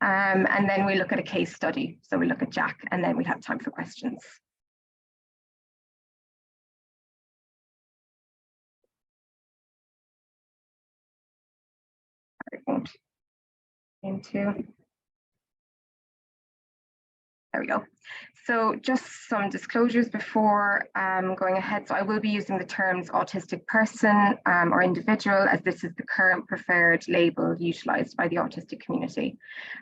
And then we look at a case study. So we look at Jack, and then we'll have time for questions. There we go. So just some disclosures before going ahead. So I will be using the terms autistic person or individual, as this is the current preferred label utilized by the autistic community.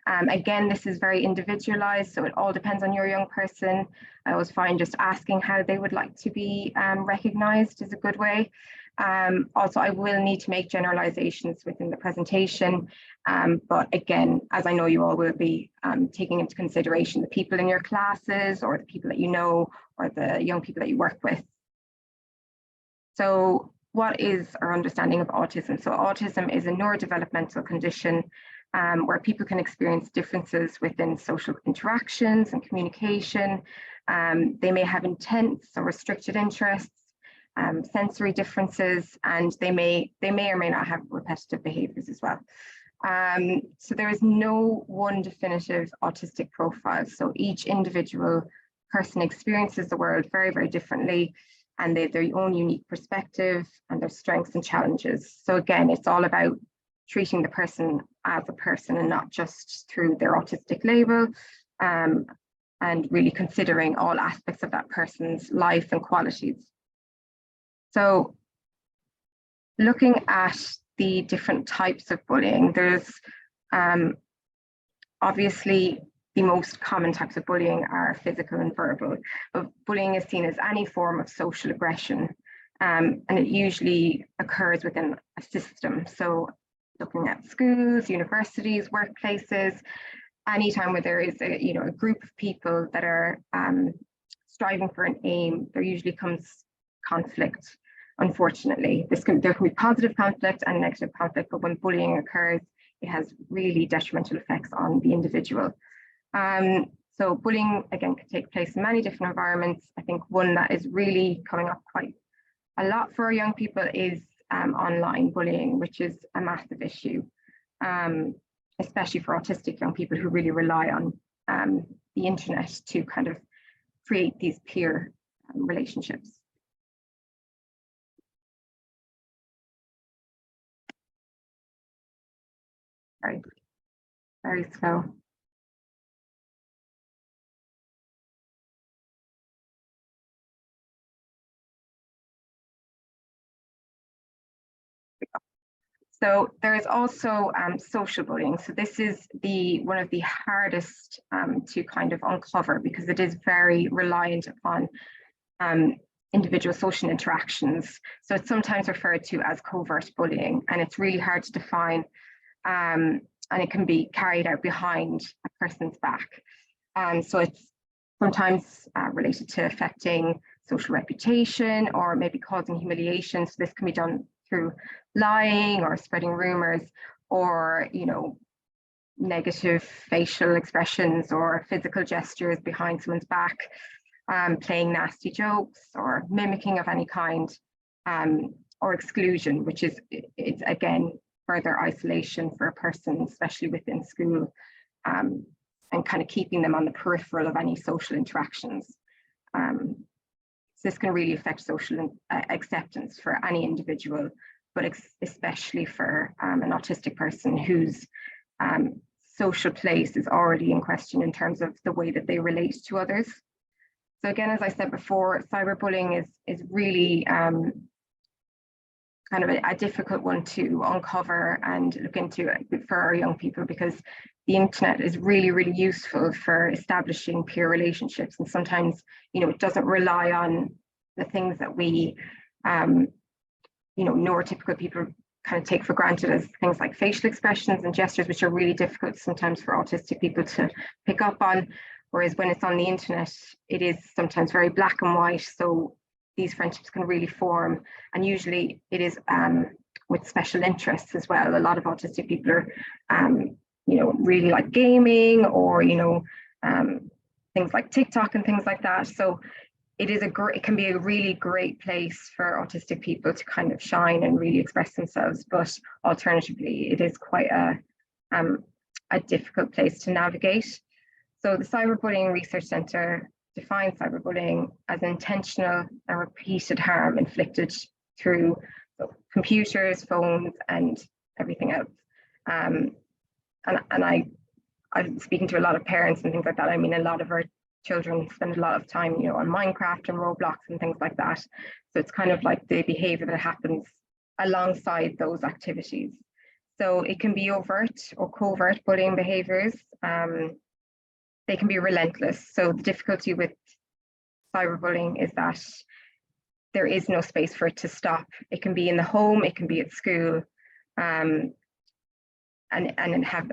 Again, this is very individualized, so it all depends on your young person. I always find just asking how they would like to be recognized is a good way. Also, I will need to make generalizations within the presentation, but again, as I know you all will be taking into consideration the people in your classes or the people that you know or the young people that you work with. So what is our understanding of autism? So autism is a neurodevelopmental condition where people can experience differences within social interactions and communication. They may have intense or restricted interests, sensory differences, and they may or may not have repetitive behaviors as well. So there is no one definitive autistic profile. So each individual person experiences the world very, very differently, and they have their own unique perspective and their strengths and challenges. So again, it's all about treating the person as a person and not just through their autistic label, and really considering all aspects of that person's life and qualities. So looking at the different types of bullying, there's obviously the most common types of bullying are physical and verbal. But bullying is seen as any form of social aggression, and it usually occurs within a system. So looking at schools, universities, workplaces, anytime where there is a group of people that are striving for an aim, there usually comes conflict. Unfortunately, there can be positive conflict and negative conflict, but when bullying occurs, it has really detrimental effects on the individual. So bullying, again, can take place in many different environments. I think one that is really coming up quite a lot for our young people is online bullying, which is a massive issue, especially for autistic young people who really rely on the internet to kind of create these peer relationships. Very slow. So there is also social bullying. So this is one of the hardest to kind of uncover, because it is very reliant upon individual social interactions. So it's sometimes referred to as covert bullying, and it's really hard to define, and it can be carried out behind a person's back. So it's sometimes related to affecting social reputation or maybe causing humiliation. So this can be done through lying or spreading rumors, or negative facial expressions or physical gestures behind someone's back, playing nasty jokes or mimicking of any kind, or exclusion, which is it's again further isolation for a person, especially within school, and kind of keeping them on the peripheral of any social interactions. So this can really affect social acceptance for any individual, but especially for an autistic person whose social place is already in question in terms of the way that they relate to others. So again, as I said before, cyberbullying is really kind of a difficult one to uncover and look into for our young people, because the internet is really, really useful for establishing peer relationships. And sometimes, it doesn't rely on the things that we, neurotypical people kind of take for granted, as things like facial expressions and gestures, which are really difficult sometimes for autistic people to pick up on. Whereas when it's on the internet, it is sometimes very black and white. So these friendships can really form, and usually it is with special interests as well. A lot of autistic people are, really like gaming, or things like TikTok and things like that. So it can be a really great place for autistic people to kind of shine and really express themselves. But alternatively, it is quite a a difficult place to navigate. So the Cyberbullying Research Centre defines cyberbullying as intentional and repeated harm inflicted through computers, phones, and everything else. And I'm speaking to a lot of parents and things like that. I mean, a lot of our children spend a lot of time, on Minecraft and Roblox and things like that. So it's kind of like the behavior that happens alongside those activities. So it can be overt or covert bullying behaviors. They can be relentless. So the difficulty with cyberbullying is that there is no space for it to stop. It can be in the home, it can be at school, and have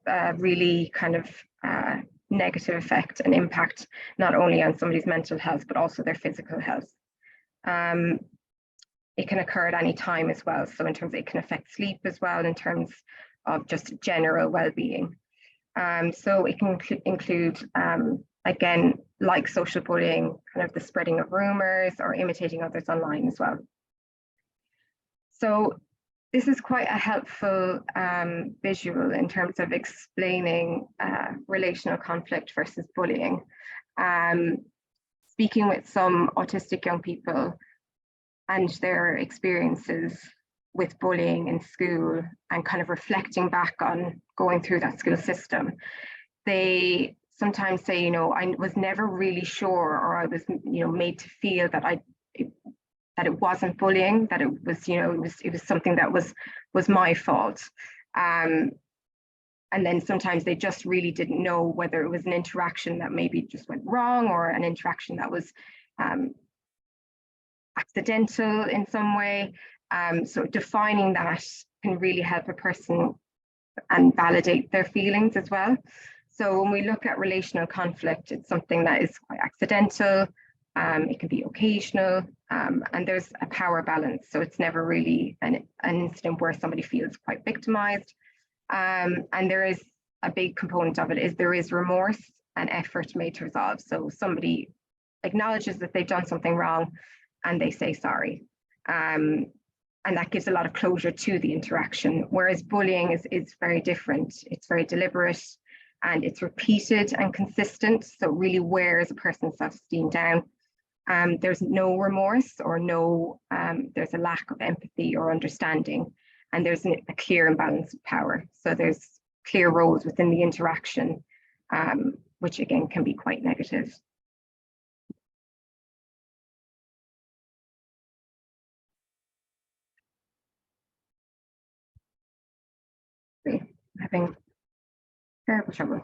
a really kind of negative effect and impact not only on somebody's mental health, but also their physical health. It can occur at any time as well. So in terms of, it can affect sleep as well, in terms of just general well-being. So it can include, again, like social bullying, kind of the spreading of rumors or imitating others online as well. So this is quite a helpful visual in terms of explaining relational conflict versus bullying. Speaking with some autistic young people and their experiences with bullying in school and kind of reflecting back on going through that school system, they sometimes say, I was never really sure, or I was, made to feel that that it wasn't bullying, that it was, it was something that was my fault. And then sometimes they just really didn't know whether it was an interaction that maybe just went wrong, or an interaction that was accidental in some way. So defining that can really help a person and validate their feelings as well. So when we look at relational conflict, it's something that is quite accidental. It can be occasional, and there's a power balance. So it's never really an incident where somebody feels quite victimized. And there is a big component of it is there is remorse and effort made to resolve. So somebody acknowledges that they've done something wrong and they say sorry. And that gives a lot of closure to the interaction. Whereas bullying is very different. It's very deliberate and it's repeated and consistent. So it really wears a person's self-esteem down. There's no remorse or there's a lack of empathy or understanding. And there's a clear imbalance of power. So there's clear roles within the interaction, which again can be quite negative. Having terrible trouble.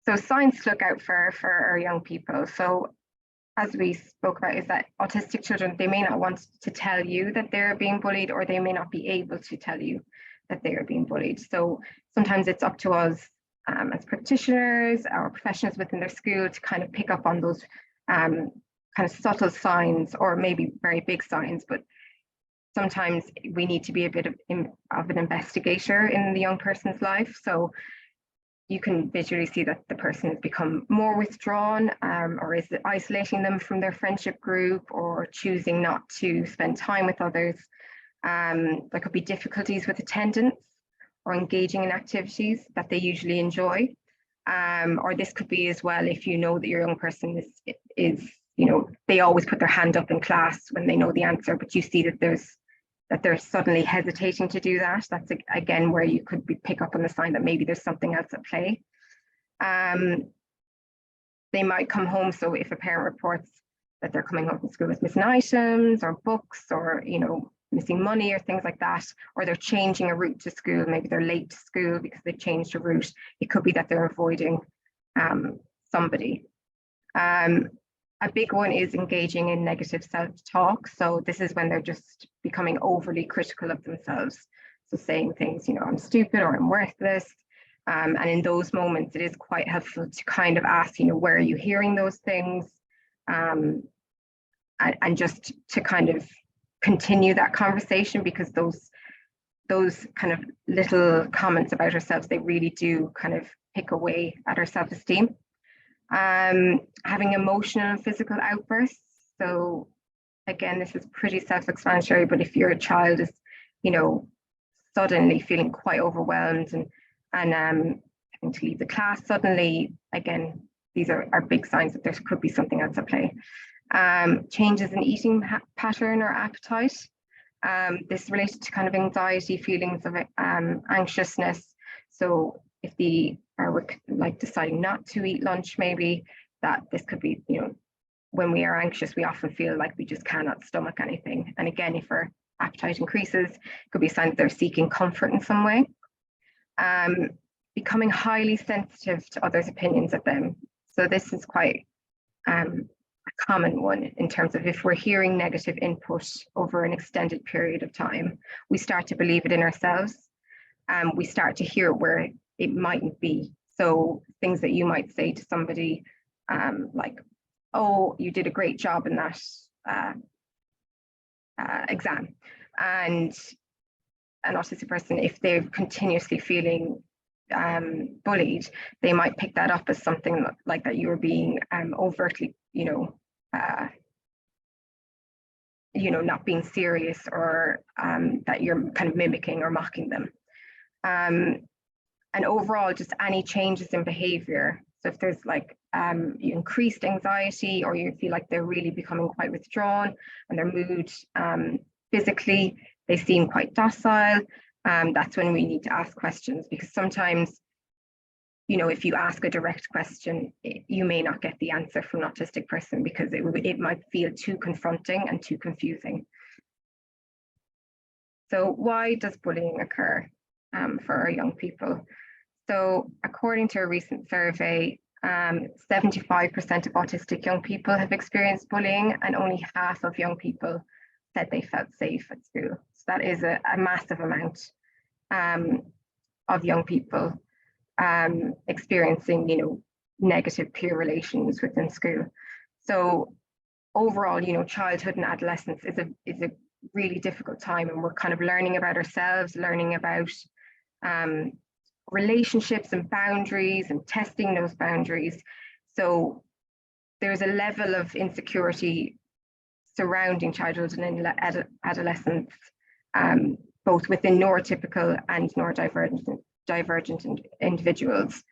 So signs to look out for our young people. So as we spoke about, is that autistic children, they may not want to tell you that they're being bullied, or they may not be able to tell you that they are being bullied. So sometimes it's up to us as practitioners or professionals within their school to kind of pick up on those kind of subtle signs, or maybe very big signs, but sometimes we need to be a bit of an investigator in the young person's life. So you can visually see that the person has become more withdrawn, or is isolating them from their friendship group, or choosing not to spend time with others. There could be difficulties with attendance or engaging in activities that they usually enjoy. Or this could be as well if you know that your young person is they always put their hand up in class when they know the answer, but you see that they're suddenly hesitating to do that. That's again where you could pick up on the sign that maybe there's something else at play. They might come home. So if a parent reports that they're coming home from school with missing items or books, or missing money or things like that, or they're changing a route to school, maybe they're late to school because they've changed a route. It could be that they're avoiding somebody. A big one is engaging in negative self-talk. So this is when they're just becoming overly critical of themselves. So saying things, I'm stupid or I'm worthless. And in those moments, it is quite helpful to kind of ask, where are you hearing those things? And just to kind of continue that conversation, because those kind of little comments about ourselves, they really do kind of pick away at our self-esteem. Having emotional and physical outbursts. So again, this is pretty self-explanatory, but if your child is, suddenly feeling quite overwhelmed and and having to leave the class suddenly. Again, these are big signs that there could be something else at play. Changes in eating pattern or appetite. This is related to kind of anxiety, feelings of anxiousness. So if we're like deciding not to eat lunch, maybe that this could be, when we are anxious, we often feel like we just cannot stomach anything. And again, if our appetite increases, it could be a sign that they're seeking comfort in some way. Becoming highly sensitive to others' opinions of them. So this is quite a common one in terms of if we're hearing negative input over an extended period of time, we start to believe it in ourselves. We start to hear it where it mightn't be. So things that you might say to somebody like, oh, you did a great job in that exam. And an autistic person, if they're continuously feeling bullied, they might pick that up as something like that you're being overtly, not being serious, or that you're kind of mimicking or mocking them. And overall, just any changes in behavior. So if there's like increased anxiety, or you feel like they're really becoming quite withdrawn, and their mood physically, they seem quite docile, that's when we need to ask questions, because sometimes, if you ask a direct question, you may not get the answer from an autistic person because it might feel too confronting and too confusing. So why does bullying occur for our young people? So according to a recent survey, 75% of autistic young people have experienced bullying, and only half of young people said they felt safe at school. So that is a massive amount of young people experiencing, negative peer relations within school. So overall, childhood and adolescence is a really difficult time, and we're kind of learning about ourselves, learning about relationships and boundaries, and testing those boundaries. So there's a level of insecurity surrounding childhood and adolescence, both within neurotypical and neurodivergent individuals.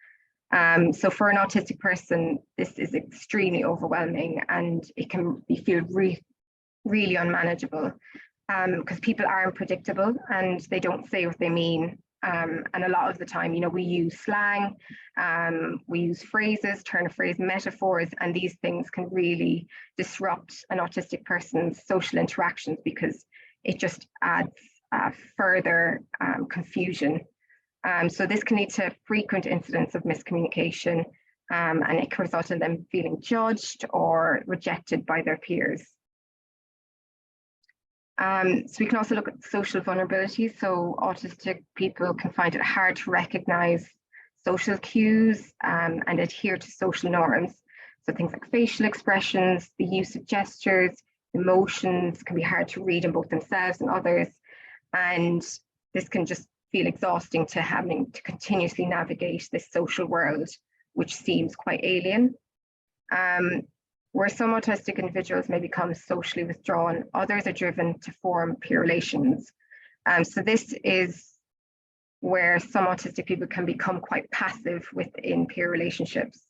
So for an autistic person, this is extremely overwhelming, and it can feel really unmanageable, because people are unpredictable and they don't say what they mean. And a lot of the time, we use slang, we use phrases, turn of phrase metaphors, and these things can really disrupt an autistic person's social interactions, because it just adds further confusion. So this can lead to frequent incidents of miscommunication, and it can result in them feeling judged or rejected by their peers. So we can also look at social vulnerabilities. So autistic people can find it hard to recognize social cues and adhere to social norms. So things like facial expressions, the use of gestures, emotions can be hard to read in both themselves and others. And this can just feel exhausting to having to continuously navigate this social world, which seems quite alien. Where some autistic individuals may become socially withdrawn, others are driven to form peer relations. So this is where some autistic people can become quite passive within peer relationships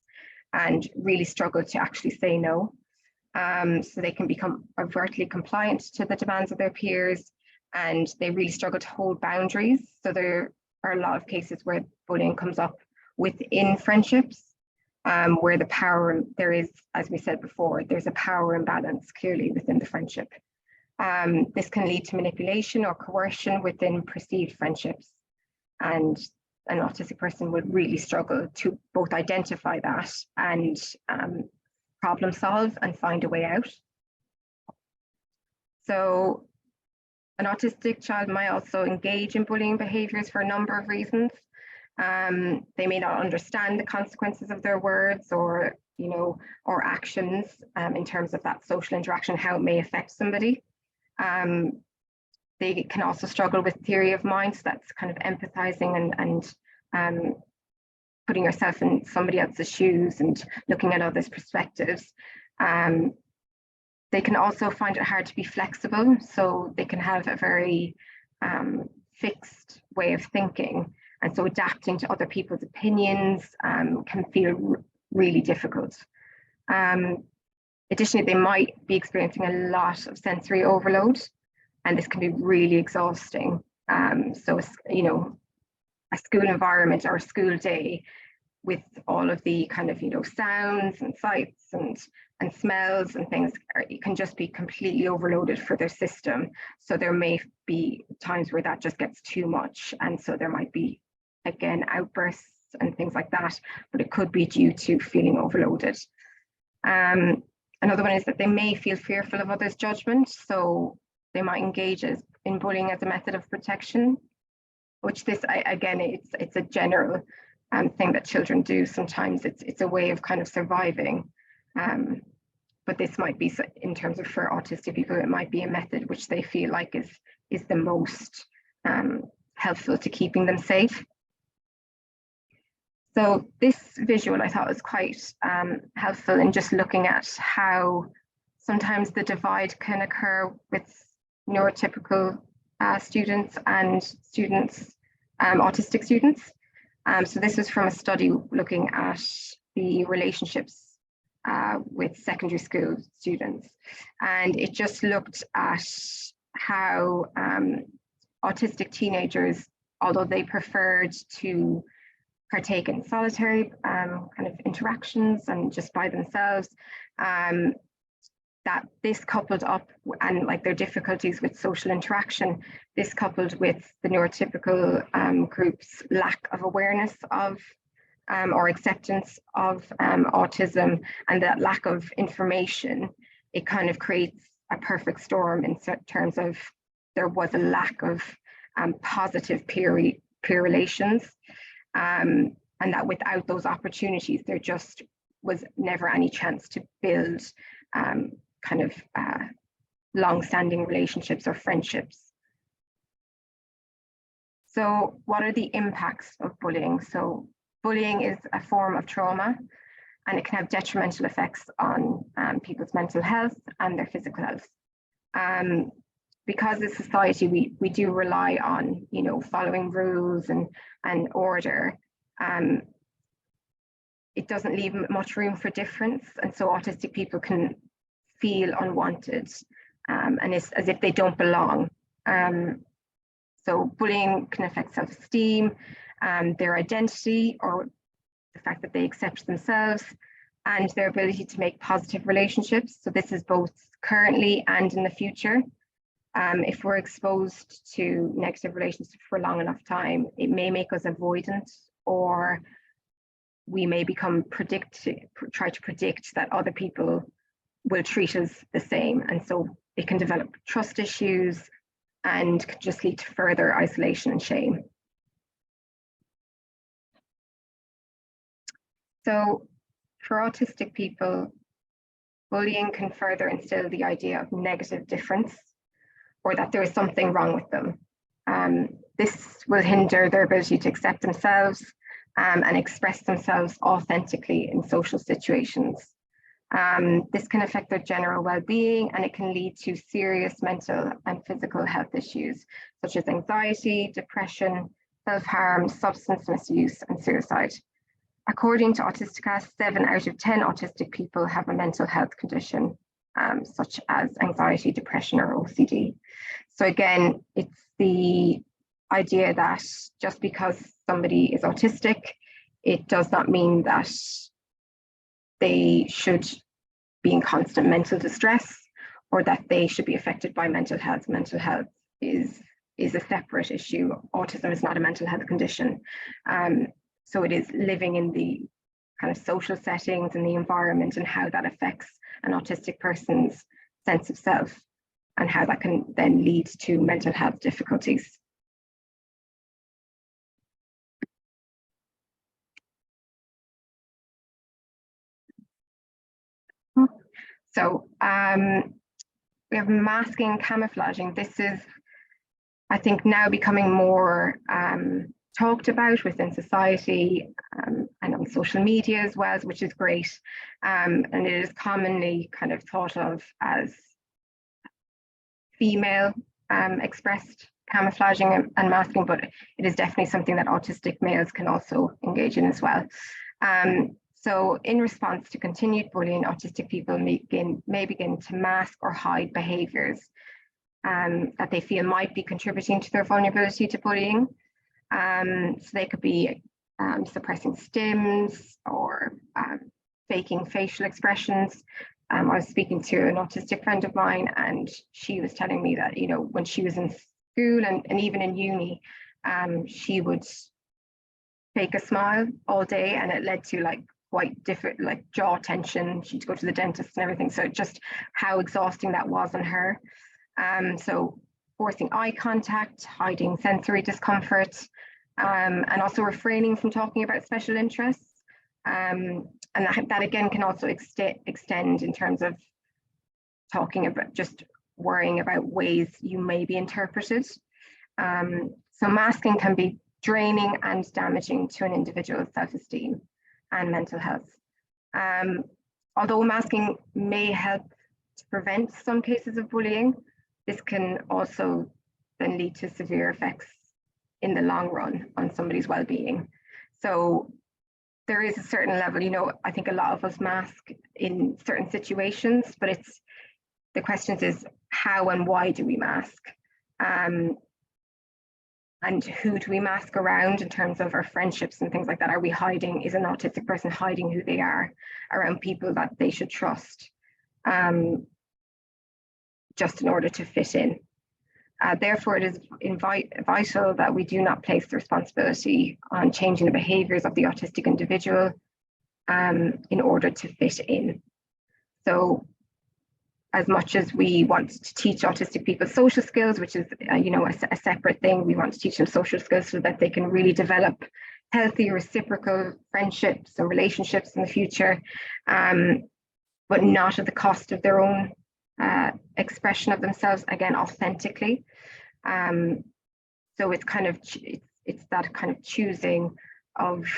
and really struggle to actually say no. So they can become overtly compliant to the demands of their peers, and they really struggle to hold boundaries. So there are a lot of cases where bullying comes up within friendships, where there is, as we said before, there's a power imbalance clearly within the friendship. This can lead to manipulation or coercion within perceived friendships. And an autistic person would really struggle to both identify that and problem solve and find a way out. So an autistic child might also engage in bullying behaviors for a number of reasons. They may not understand the consequences of their words or actions in terms of that social interaction, how it may affect somebody. They can also struggle with theory of mind, so that's kind of empathizing and putting yourself in somebody else's shoes and looking at others' perspectives. They can also find it hard to be flexible, so they can have a very fixed way of thinking. And so adapting to other people's opinions can feel really difficult. Additionally, they might be experiencing a lot of sensory overload, and this can be really exhausting. So, you know, a school environment or a school day with all of the kind of, you know, sounds and sights and smells and things, it can just be completely overloaded for their system. So there may be times where that just gets too much. And so there might be, again, outbursts and things like that, but it could be due to feeling overloaded. Another one is that they may feel fearful of others' judgment. So they might engage in bullying as a method of protection, which this, again, it's a general thing that children do. Sometimes it's a way of kind of surviving. But this might be, in terms of for autistic people, it might be a method which they feel like is the most helpful to keeping them safe. So this visual I thought was quite helpful in just looking at how sometimes the divide can occur with neurotypical students and students, autistic students. So this was from a study looking at the relationships with secondary school students. And it just looked at how autistic teenagers, although they preferred to partake in solitary kind of interactions and just by themselves, that this coupled up, and like their difficulties with social interaction, this coupled with the neurotypical group's lack of awareness of or acceptance of autism, and that lack of information, it kind of creates a perfect storm in terms of there was a lack of positive peer relations, and that without those opportunities, there just was never any chance to build kind of long-standing relationships or friendships. So what are the impacts of bullying? So bullying is a form of trauma, and it can have detrimental effects on people's mental health and their physical health. Because as a society, we do rely on, you know, following rules and order, it doesn't leave much room for difference. And so autistic people can feel unwanted and it's as if they don't belong. So bullying can affect self-esteem, their identity, or the fact that they accept themselves, and their ability to make positive relationships. So this is both currently and in the future. If we're exposed to negative relationships for a long enough time, it may make us avoidant, or we may become try to predict that other people will treat us the same. And so it can develop trust issues and could just lead to further isolation and shame. So for autistic people, bullying can further instill the idea of negative difference, or that there is something wrong with them. This will hinder their ability to accept themselves and express themselves authentically in social situations. This can affect their general well-being, and it can lead to serious mental and physical health issues, such as anxiety, depression, self-harm, substance misuse, and suicide. According to Autistica, 7 out of 10 autistic people have a mental health condition, such as anxiety, depression, or OCD. So again, it's the idea that just because somebody is autistic, it does not mean that they should be in constant mental distress, or that they should be affected by mental health. Mental health is a separate issue. Autism is not a mental health condition. So it is living in the kind of social settings and the environment, and how that affects an autistic person's sense of self, and how that can then lead to mental health difficulties. So we have masking, camouflaging. This is, I think, now becoming more talked about within society and on social media as well, which is great. And it is commonly kind of thought of as female expressed camouflaging and masking, but it is definitely something that autistic males can also engage in as well. So in response to continued bullying, autistic people may begin to mask or hide behaviours that they feel might be contributing to their vulnerability to bullying. So they could be suppressing stims or faking facial expressions. I was speaking to an autistic friend of mine, and she was telling me that, you know, when she was in school and even in uni, she would fake a smile all day, and it led to like quite different, like jaw tension. She'd go to the dentist and everything. So just how exhausting that was on her. So forcing eye contact, hiding sensory discomfort, and also refraining from talking about special interests. And that again can also extend in terms of talking about just worrying about ways you may be interpreted. So masking can be draining and damaging to an individual's self-esteem and mental health. Although masking may help to prevent some cases of bullying, this can also then lead to severe effects in the long run on somebody's well-being. So there is a certain level, you know, I think a lot of us mask in certain situations, but the question is how and why do we mask? And who do we mask around in terms of our friendships and things like that? Are we hiding, is an autistic person hiding who they are around people that they should trust, just in order to fit in? Therefore, it is vital that we do not place the responsibility on changing the behaviours of the autistic individual in order to fit in. So as much as we want to teach autistic people social skills, which is you know, a separate thing, we want to teach them social skills so that they can really develop healthy reciprocal friendships and relationships in the future, but not at the cost of their own expression of themselves, again, authentically. So it's kind of, it's that kind of choosing of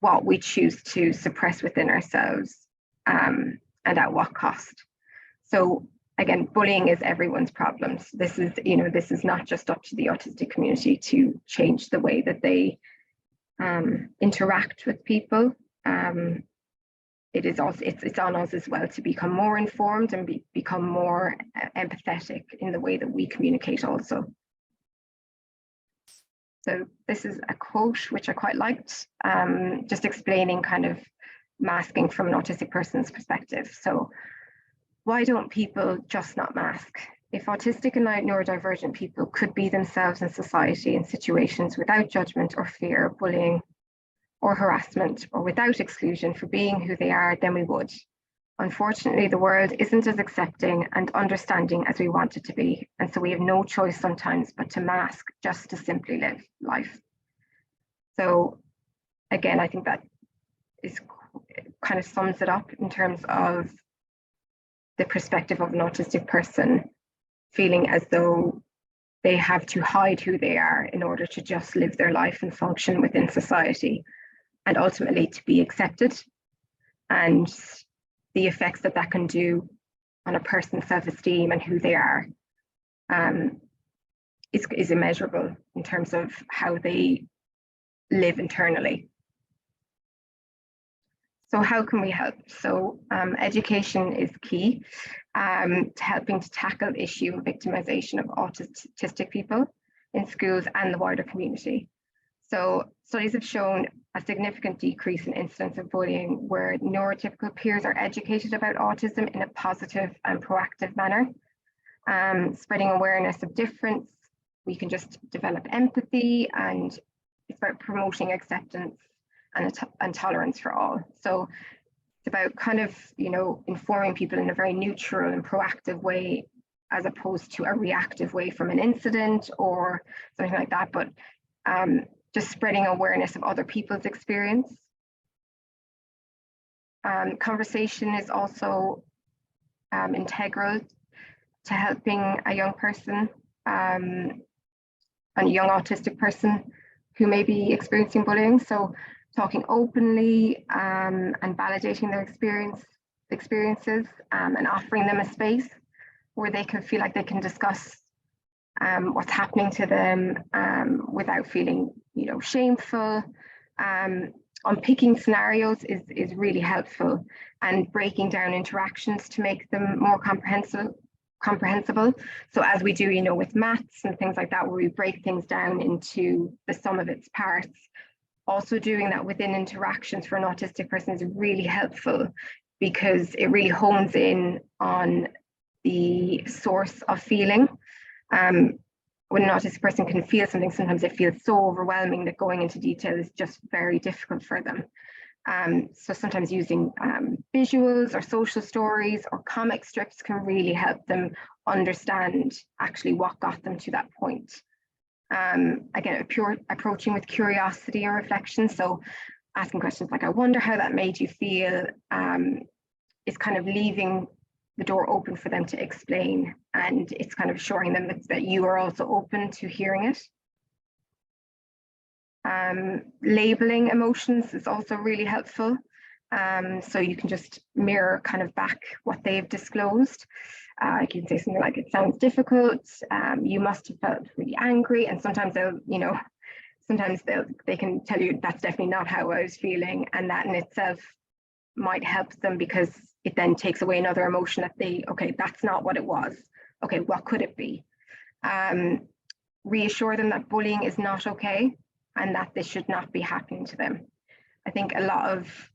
what we choose to suppress within ourselves, and at what cost. So again, bullying is everyone's problem. So this is, you know, this is not just up to the autistic community to change the way that they interact with people. It is also, it's on us as well to become more informed and become more empathetic in the way that we communicate also. So this is a quote which I quite liked, just explaining kind of masking from an autistic person's perspective. So, why don't people just not mask? If autistic and neurodivergent people could be themselves in society in situations without judgment or fear of bullying or harassment, or without exclusion for being who they are, then we would. Unfortunately, the world isn't as accepting and understanding as we want it to be, and so we have no choice sometimes but to mask just to simply live life. So again, I think that is kind of sums it up in terms of the perspective of an autistic person feeling as though they have to hide who they are in order to just live their life and function within society, and ultimately to be accepted. And the effects that that can do on a person's self-esteem and who they are is immeasurable in terms of how they live internally. So how can we help? So education is key to helping to tackle the issue of victimization of autistic people in schools and the wider community. So studies have shown a significant decrease in incidents of bullying where neurotypical peers are educated about autism in a positive and proactive manner. Spreading awareness of difference, we can just develop empathy, and it's about promoting acceptance and tolerance for all. So it's about kind of, you know, informing people in a very neutral and proactive way, as opposed to a reactive way from an incident or something like that, but just spreading awareness of other people's experience. Conversation is also integral to helping a young person, a young autistic person who may be experiencing bullying. So talking openly and validating their experiences and offering them a space where they can feel like they can discuss what's happening to them without feeling, shameful. Unpicking scenarios is really helpful, and breaking down interactions to make them more comprehensible. So as we do, with maths and things like that, where we break things down into the sum of its parts, also doing that within interactions for an autistic person is really helpful, because it really hones in on the source of feeling. When an autistic person can feel something, sometimes it feels so overwhelming that going into detail is just very difficult for them. So sometimes using visuals or social stories or comic strips can really help them understand actually what got them to that point. Again, approaching with curiosity or reflection. So asking questions like, I wonder how that made you feel, is kind of leaving the door open for them to explain, and it's kind of assuring them that you are also open to hearing it. Labeling emotions is also really helpful. So you can just mirror kind of back what they've disclosed. You can say something like, it sounds difficult, you must have felt really angry, and sometimes they can tell you that's definitely not how I was feeling, and that in itself might help them, because it then takes away another emotion that okay, that's not what it was. Okay, what could it be? Reassure them that bullying is not okay, and that this should not be happening to them. I think a lot of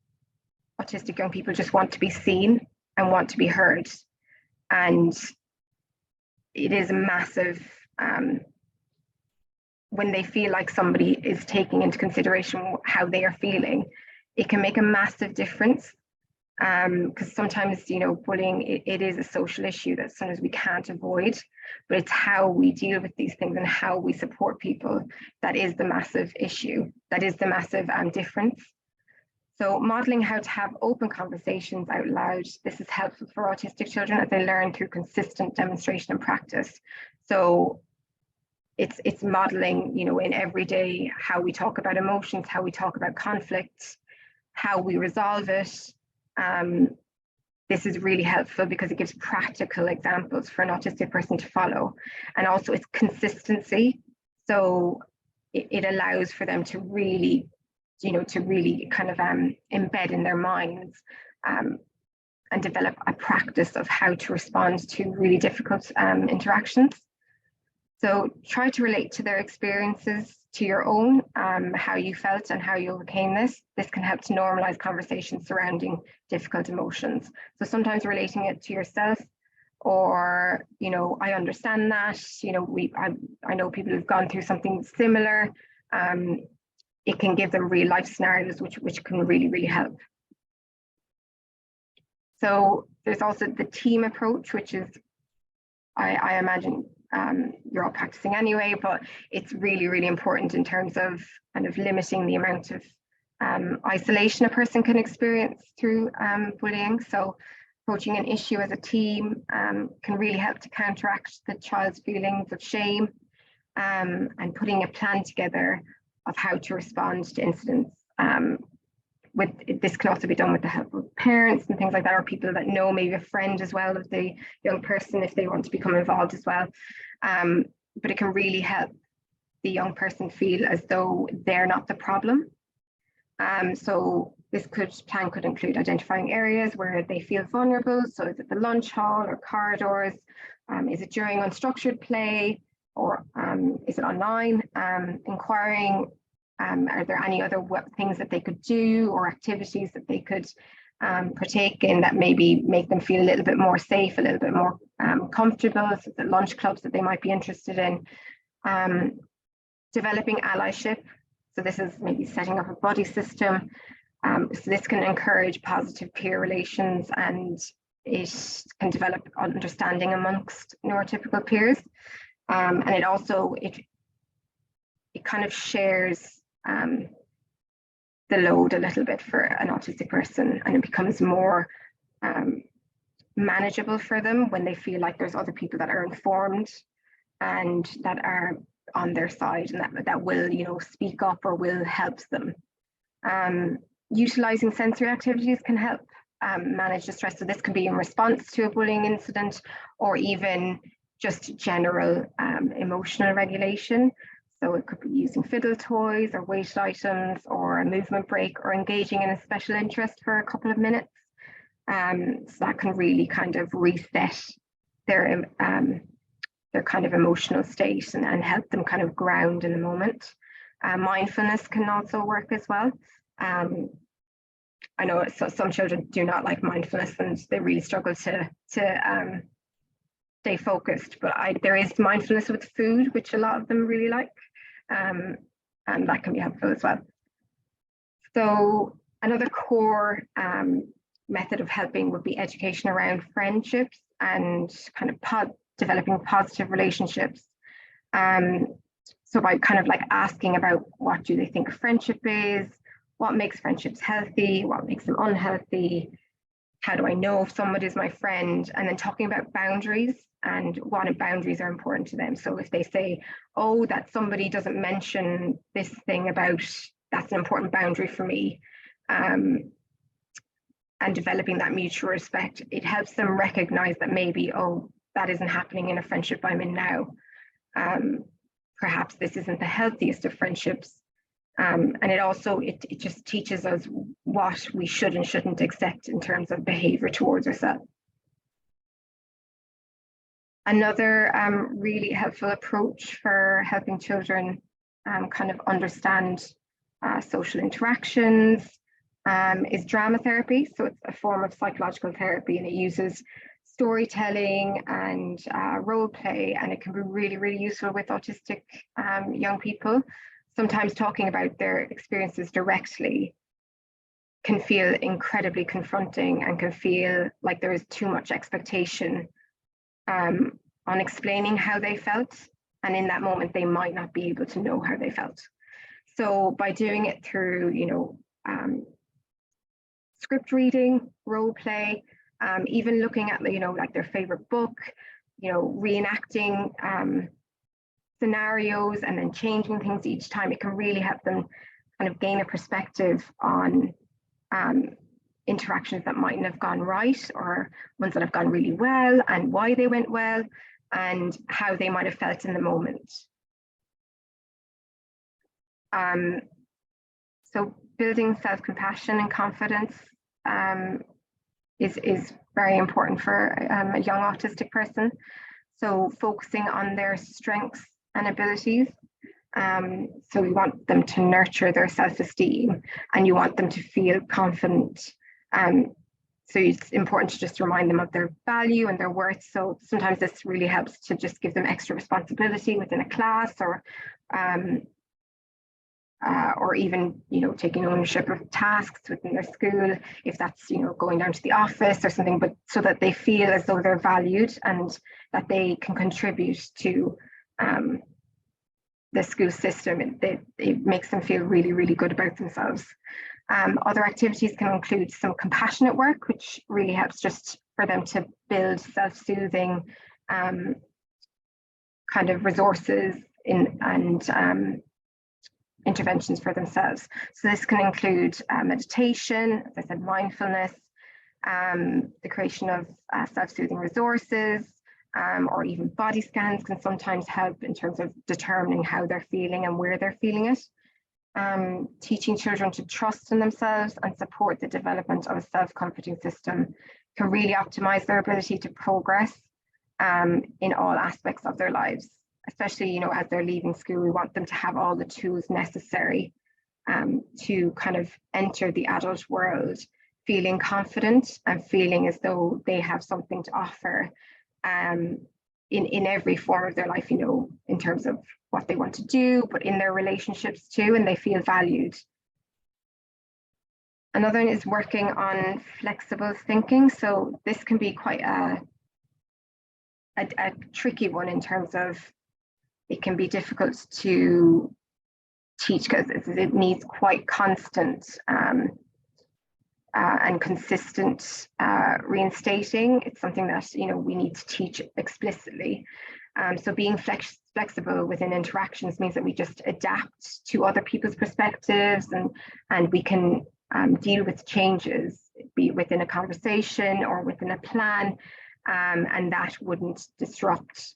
autistic young people just want to be seen and want to be heard. And it is a massive, when they feel like somebody is taking into consideration how they are feeling, it can make a massive difference. Because sometimes, bullying, it is a social issue that sometimes we can't avoid, but it's how we deal with these things and how we support people that is the massive issue, that is the massive difference. So modeling how to have open conversations out loud, this is helpful for autistic children as they learn through consistent demonstration and practice. So it's modeling, in everyday, how we talk about emotions, how we talk about conflict, how we resolve it. This is really helpful because it gives practical examples for an autistic person to follow. And also it's consistency. So it allows for them to really, kind of embed in their minds and develop a practice of how to respond to really difficult interactions. So try to relate to their experiences to your own, how you felt and how you overcame this. This can help to normalize conversations surrounding difficult emotions. So sometimes relating it to yourself, or, I understand that, I know people who've gone through something similar. It can give them real life scenarios, which can really, really help. So there's also the team approach, which is, I imagine, you're all practicing anyway, but it's really, really important in terms of kind of limiting the amount of isolation a person can experience through bullying. So approaching an issue as a team can really help to counteract the child's feelings of shame, and putting a plan together of how to respond to incidents. This can also be done with the help of parents and things like that, or people that know, maybe a friend as well of the young person if they want to become involved as well. But it can really help the young person feel as though they're not the problem. So this plan could include identifying areas where they feel vulnerable. So is it the lunch hall or corridors? Is it during unstructured play, or is it online? Inquiring, are there any other things that they could do or activities that they could partake in that maybe make them feel a little bit more safe, a little bit more comfortable? So the lunch clubs that they might be interested in. Developing allyship. So this is maybe setting up a buddy system. So this can encourage positive peer relations, and it can develop understanding amongst neurotypical peers. And it also, it kind of shares the load a little bit for an autistic person, and it becomes more manageable for them when they feel like there's other people that are informed and that are on their side, and that will, speak up or will help them. Utilizing sensory activities can help manage the stress. So this can be in response to a bullying incident, or even just general emotional regulation. So it could be using fiddle toys or weighted items or a movement break or engaging in a special interest for a couple of minutes. So that can really kind of reset their kind of emotional state and help them kind of ground in the moment. Mindfulness can also work as well. I know some children do not like mindfulness and they really struggle to stay focused, but there is mindfulness with food, which a lot of them really like, and that can be helpful as well. So another core method of helping would be education around friendships and kind of developing positive relationships. So by kind of like asking about what do they think friendship is, what makes friendships healthy, what makes them unhealthy, how do I know if someone is my friend, and then talking about boundaries and what boundaries are important to them. So if they say, oh, that somebody doesn't mention this thing about, that's an important boundary for me, and developing that mutual respect, it helps them recognize that maybe, oh, that isn't happening in a friendship I'm in now. Perhaps this isn't the healthiest of friendships. And it just teaches us what we should and shouldn't accept in terms of behavior towards ourselves. Another really helpful approach for helping children kind of understand social interactions is drama therapy. So it's a form of psychological therapy, and it uses storytelling and role play, and it can be really, really useful with autistic young people. Sometimes talking about their experiences directly can feel incredibly confronting and can feel like there is too much expectation on explaining how they felt. And in that moment, they might not be able to know how they felt. So by doing it through, script reading, role play, even looking at, like their favorite book, reenacting scenarios and then changing things each time, it can really help them kind of gain a perspective on interactions that mightn't have gone right, or ones that have gone really well, and why they went well, and how they might have felt in the moment. So building self-compassion and confidence is very important for a young autistic person. So focusing on their strengths and abilities. So we want them to nurture their self-esteem, and you want them to feel confident. So it's important to just remind them of their value and their worth. So sometimes this really helps to just give them extra responsibility within a class, or even, taking ownership of tasks within their school, if that's, going down to the office or something, but so that they feel as though they're valued and that they can contribute to the school system. It makes them feel really, really good about themselves. Other activities can include some compassionate work, which really helps just for them to build self-soothing kind of resources and interventions for themselves. So this can include meditation, as I said, mindfulness, the creation of self-soothing resources, or even body scans can sometimes help in terms of determining how they're feeling and where they're feeling it. Teaching children to trust in themselves and support the development of a self-comforting system can really optimize their ability to progress in all aspects of their lives. Especially, as they're leaving school, we want them to have all the tools necessary to kind of enter the adult world feeling confident and feeling as though they have something to offer in every form of their life, in terms of what they want to do, but in their relationships too, and they feel valued. Another one is working on flexible thinking. So this can be quite a tricky one in terms of it can be difficult to teach because it needs quite constant and consistent reinstating. It's something that we need to teach explicitly. So being flexible within interactions means that we just adapt to other people's perspectives, and we can deal with changes, be it within a conversation or within a plan, and that wouldn't disrupt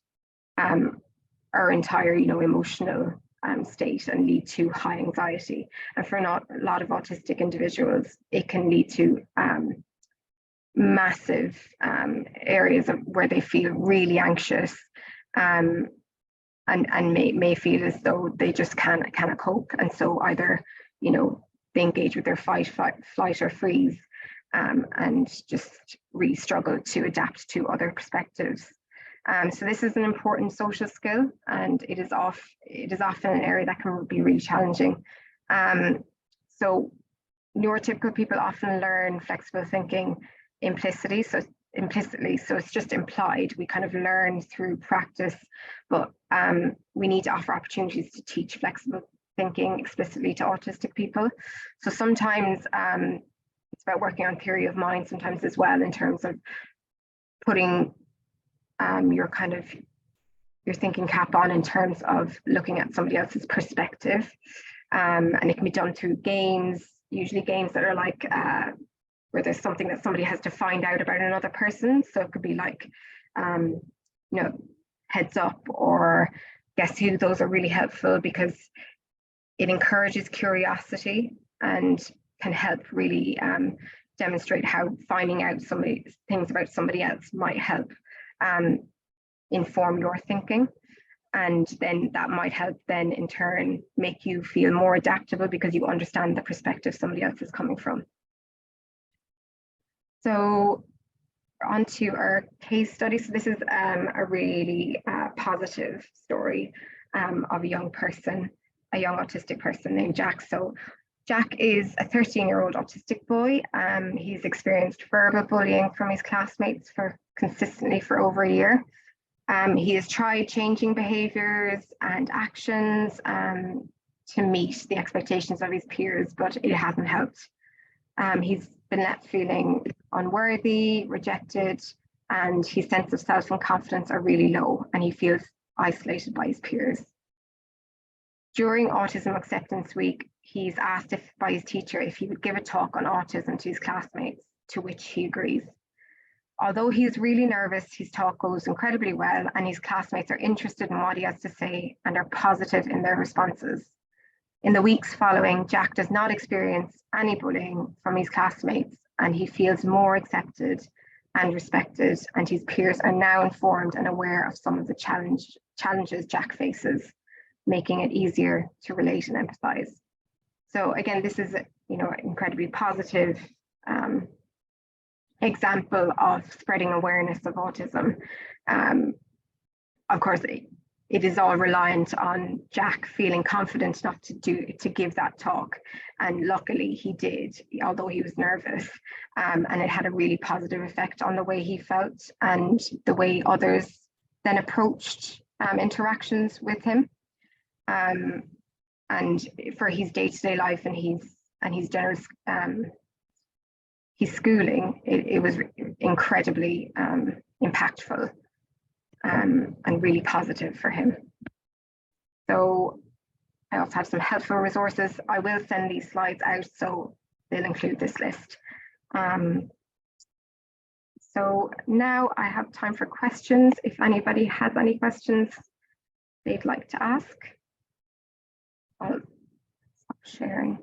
our entire, emotional state and lead to high anxiety. And for a lot of autistic individuals, it can lead to massive areas where they feel really anxious, and may feel as though they just cannot cope. And so either, they engage with their fight, flight or freeze, and just really struggle to adapt to other perspectives. So this is an important social skill, and it is often an area that can be really challenging. So neurotypical people often learn flexible thinking implicitly, so it's just implied. We kind of learn through practice, but we need to offer opportunities to teach flexible thinking explicitly to autistic people. So sometimes it's about working on theory of mind sometimes as well, in terms of putting your thinking cap on in terms of looking at somebody else's perspective. And it can be done through games, usually games that are like where there's something that somebody has to find out about another person. So it could be like, heads up or guess who. Those are really helpful because it encourages curiosity and can help really demonstrate how finding out things about somebody else might help inform your thinking. And then that might help then in turn make you feel more adaptable because you understand the perspective somebody else is coming from. So on to our case study. So this is a really positive story of a young autistic person named Jack. So Jack is a 13-year-old autistic boy. He's experienced verbal bullying from his classmates consistently for over a year. He has tried changing behaviours and actions to meet the expectations of his peers, but it hasn't helped. He's been left feeling unworthy, rejected, and his sense of self and confidence are really low, and he feels isolated by his peers. During Autism Acceptance Week, he's asked by his teacher if he would give a talk on autism to his classmates, to which he agrees. Although he's really nervous, his talk goes incredibly well, and his classmates are interested in what he has to say and are positive in their responses. In the weeks following, Jack does not experience any bullying from his classmates, and he feels more accepted and respected, and his peers are now informed and aware of some of the challenges Jack faces, making it easier to relate and empathize. So again, this is an incredibly positive example of spreading awareness of autism. Of course, it is all reliant on Jack feeling confident enough to give that talk, and luckily he did, although he was nervous, and it had a really positive effect on the way he felt and the way others then approached interactions with him, and for his day-to-day life and his general his schooling. It was incredibly impactful and really positive for him. So I also have some helpful resources. I will send these slides out, so they'll include this list. So now I have time for questions. If anybody has any questions they'd like to ask, I'll stop sharing.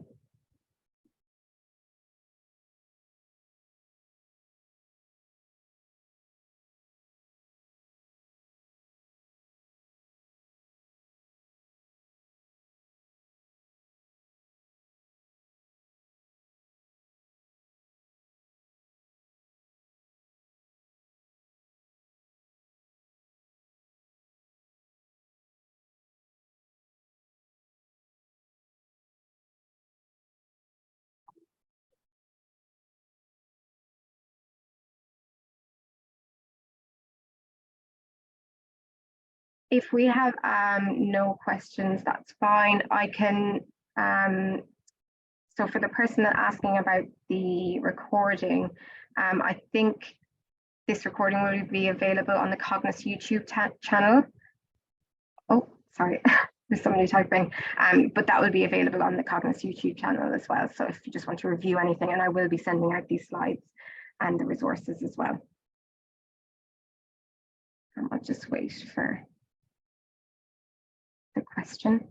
If we have no questions, that's fine. I can, so for the person that's asking about the recording, I think this recording will be available on the Cognos YouTube channel. Oh, sorry, there's somebody typing. But that will be available on the Cognos YouTube channel as well. So if you just want to review anything, and I will be sending out these slides and the resources as well. I'll just wait for the question.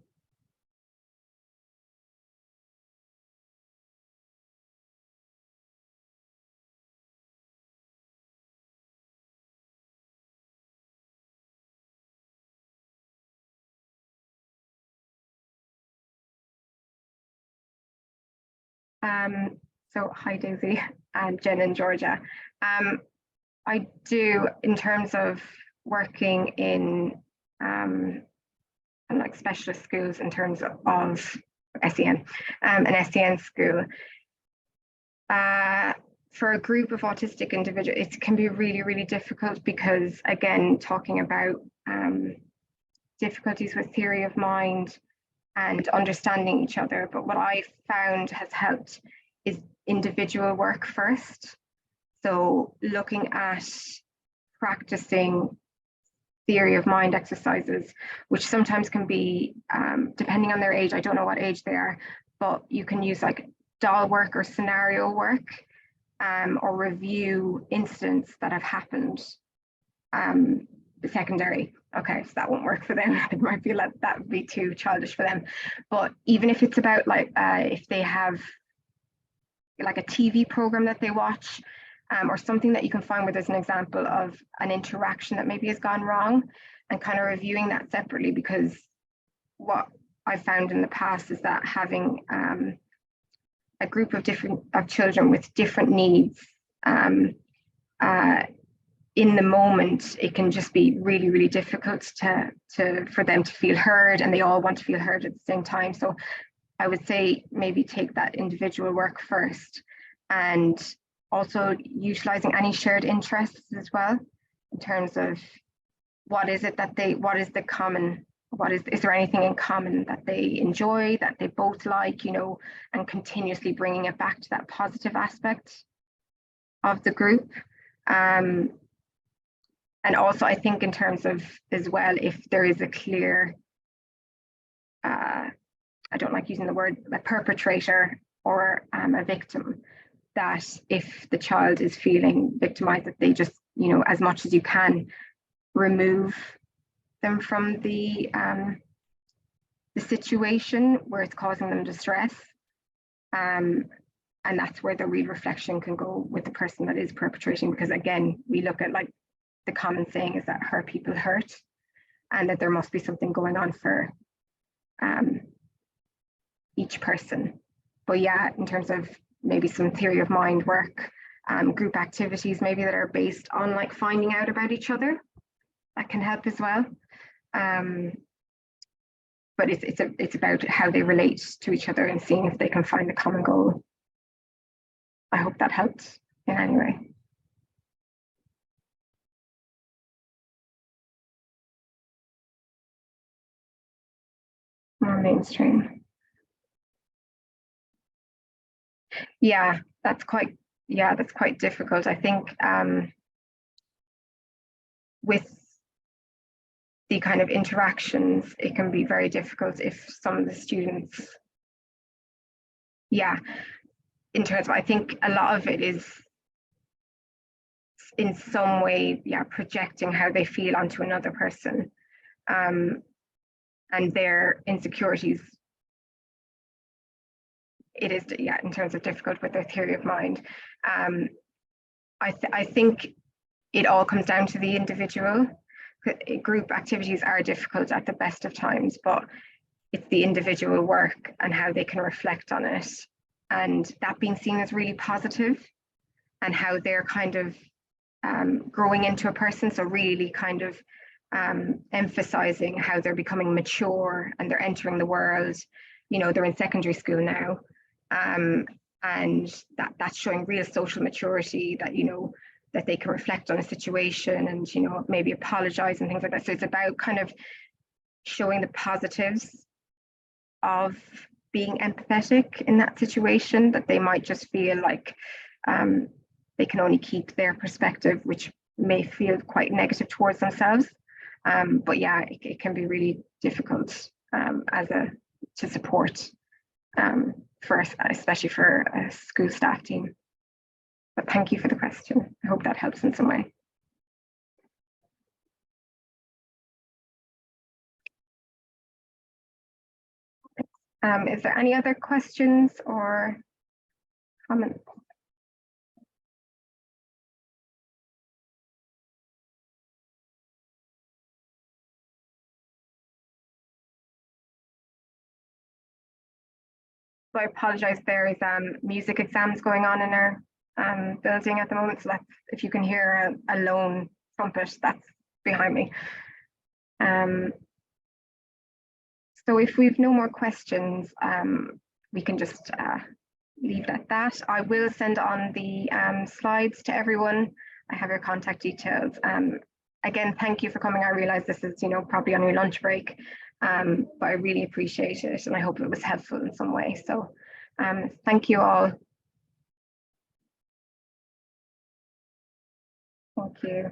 So hi Daisy and Jen and Georgia. I do, in terms of working in like specialist schools in terms of SEN, an SEN school. For a group of autistic individuals, it can be really, really difficult because, again, talking about difficulties with theory of mind and understanding each other. But what I found has helped is individual work first. So looking at practicing theory of mind exercises, which sometimes can be, depending on their age, I don't know what age they are, but you can use like doll work or scenario work, or review incidents that have happened. Secondary, okay, so that won't work for them. It might be like that would be too childish for them. But even if it's about like if they have like a TV program that they watch, or something that you can find where there's an example of an interaction that maybe has gone wrong, and kind of reviewing that separately, because what I've found in the past is that having a group of children with different needs, in the moment, it can just be really, really difficult for them to feel heard, and they all want to feel heard at the same time. So I would say maybe take that individual work first, and also utilizing any shared interests as well, in terms of is there anything in common that they enjoy, that they both like, and continuously bringing it back to that positive aspect of the group. And also, I think in terms of as well, if there is a clear, I don't like using the word, a perpetrator or a victim, that if the child is feeling victimized, that they just, as much as you can, remove them from the situation where it's causing them distress. And that's where the real reflection can go with the person that is perpetrating, because again, we look at like the common saying is that hurt people hurt, and that there must be something going on for each person. But yeah, in terms of maybe some theory of mind work, group activities maybe that are based on like finding out about each other, that can help as well. But it's about how they relate to each other and seeing if they can find a common goal. I hope that helped in any way. More mainstream. Yeah, that's quite difficult. I think with the kind of interactions, it can be very difficult if some of the students, in terms of, I think a lot of it is in some way, projecting how they feel onto another person, and their insecurities. It is, in terms of difficult with their theory of mind. I think it all comes down to the individual. Group activities are difficult at the best of times, but it's the individual work and how they can reflect on it, and that being seen as really positive, and how they're kind of growing into a person. So really kind of emphasizing how they're becoming mature and they're entering the world. They're in secondary school now, and that's showing real social maturity, that that they can reflect on a situation and maybe apologize and things like that. So it's about kind of showing the positives of being empathetic in that situation, that they might just feel like they can only keep their perspective, which may feel quite negative towards themselves. But yeah, it can be really difficult to support, especially for a school staff team. But thank you for the question. I hope that helps in some way. Is there any other questions or comments? So I apologize, there is music exams going on in our building at the moment, so that's, if you can hear a lone trumpet, that's behind me. So if we've no more questions, we can just leave it at that. I will send on the slides to everyone. I have your contact details. Again, thank you for coming. I realize this is, probably on your lunch break, but I really appreciate it, and I hope it was helpful in some way. So thank you all. Thank you.